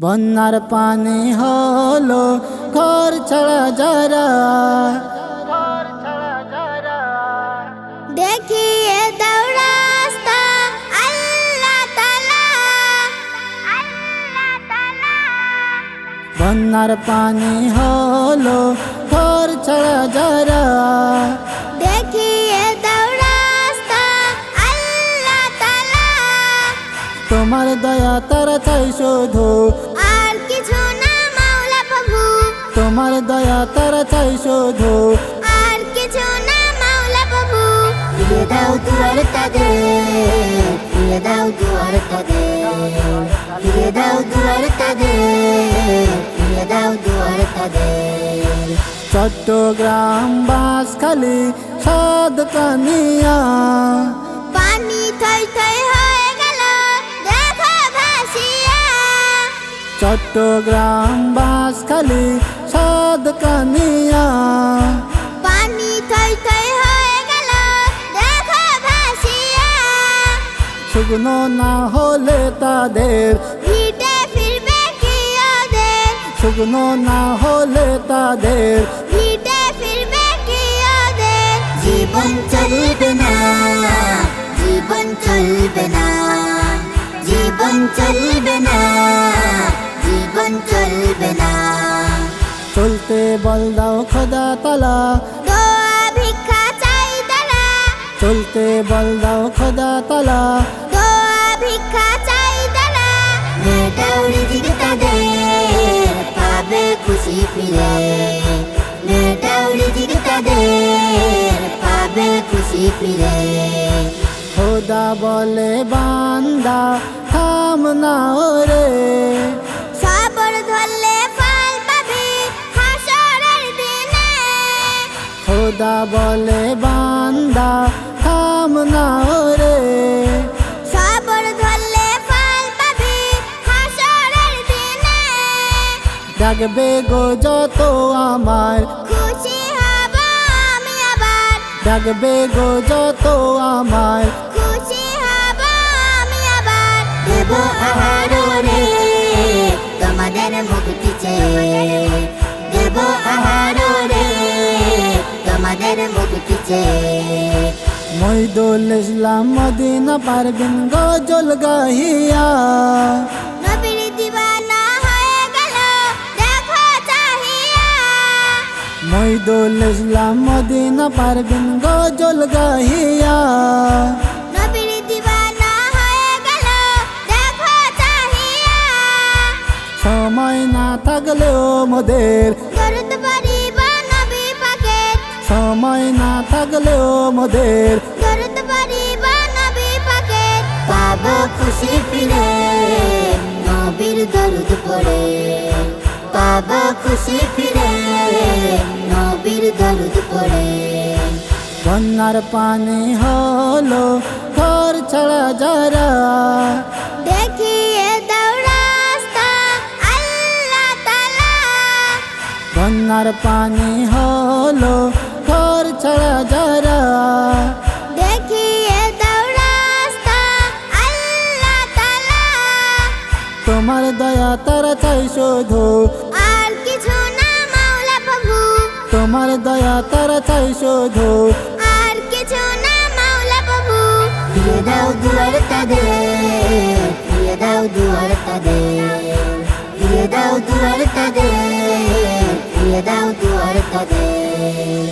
বন্যার পানি হলো ঘর ছাড়া যারা, দেখিয়ে দাও রাস্তা আল্লাহ তাআলা, আল্লাহ তাআলা। বন্যার পানি হলো ঘর ছাড়া যারা, দেখিয়ে দাও রাস্তা আল্লাহ তাআলা। তোমার দয়া তারা চাই শুধু, আর কিছু না মাওলা প্রভু, তোমার দয়া তারা চাই শুধু। আর কিছু না মাওলা প্রভু। ফিরে দাও দুয়ার তাদের, ফিরে দাও দুয়ার তাদের, ফিরে দাও দুয়ার তাদের, ফিরে দাও দুয়ার তাদের। চট্টগ্রাম বাঁশখালী সাতকানিয়া, পানি থই থই হয়ে গেল দেখো ভাসিয়া। চট্টগ্রাম বাঁশখালী সাতকানিয়া, পানি থই থই হয়ে গেল দেখো ভাসিয়া। শুকনো না হলে তাদের, ভিটে ফিরবে কি ওদের, শুকনো না হলে তাদের। ভিটে ফিরবে কি ওদের। জীবন চলবে না, জীবন চলবে না, জীবন চলবে না, জীবন চলবে না। চলতে বল দাও খোদা তালা, দোয়া ভিক্ষা চাই তারা, চলতে বল দাও খোদা তালা। দোয়া ভিক্ষা চাই তারা। মেটাও রিজিক তাদের, পাবে খুশি ফিরে। মেটাও রিজিক তাদের, পাবে খুশি ফিরে। খোদা বলে বান্দা থাম না রে, সবর ধরলে ফল পাবি হাসরের দিনে। খোদা বলে বান্দা থাম না রে। সবর ধরলে ফল পাবি হাসরের দিনে। ডাকবে গো যত আমার, খুশি হব আমি আবার, ডাকবে গো যত আমার। খুশি হব আমি আবার। দেব আহারে তোমাদের মুক্তি চেয়ে, দেব আহারে তোমাদের মুক্তি চেয়ে। মইদুল ইসলাম মদিনা পারবিন গজল গাহিয়া, নবীর দিওয়ানা হয়ে গেল দেখো চাহিয়া। মইদুল ইসলাম মদিনা পারবিন গজল গাহিয়া। নবীর দিওয়ানা হয়ে গেল দেখো চাহিয়া। সময় না থাকলেও মোদের, দরুদ পড়িব নবী পাকের, সময় না থাকলেও মোদের। দরুদ পড়িব নবী পাকের। পাবো খুশি ফিরে নবীর দরুদ পড়ে, পাবো খুশি ফিরে নবীর দরুদ পড়ে। বন্যার পানি হলো ঘর ছাড়া যারা, দেখিয়ে দাও রাস্তা আল্লাহ তাআলা। বন্যার পানি হলো ঘর ছাড়া যারা, দেখিয়ে দাও রাস্তা আল্লাহ তাআলা। তোমার দয়া তারা চাই শুধু, আর কিছু না মাওলা প্রভু, তোমার দয়া তারা চাই শুধু। আর কিছু না মাওলা প্রভু। ফিরে দাও দুয়ার তাদের, ফিরে দাও দুয়ার তাদের, ফিরে দাও দুয়ার তাদের, ফিরে দাও দুয়ার তাদের।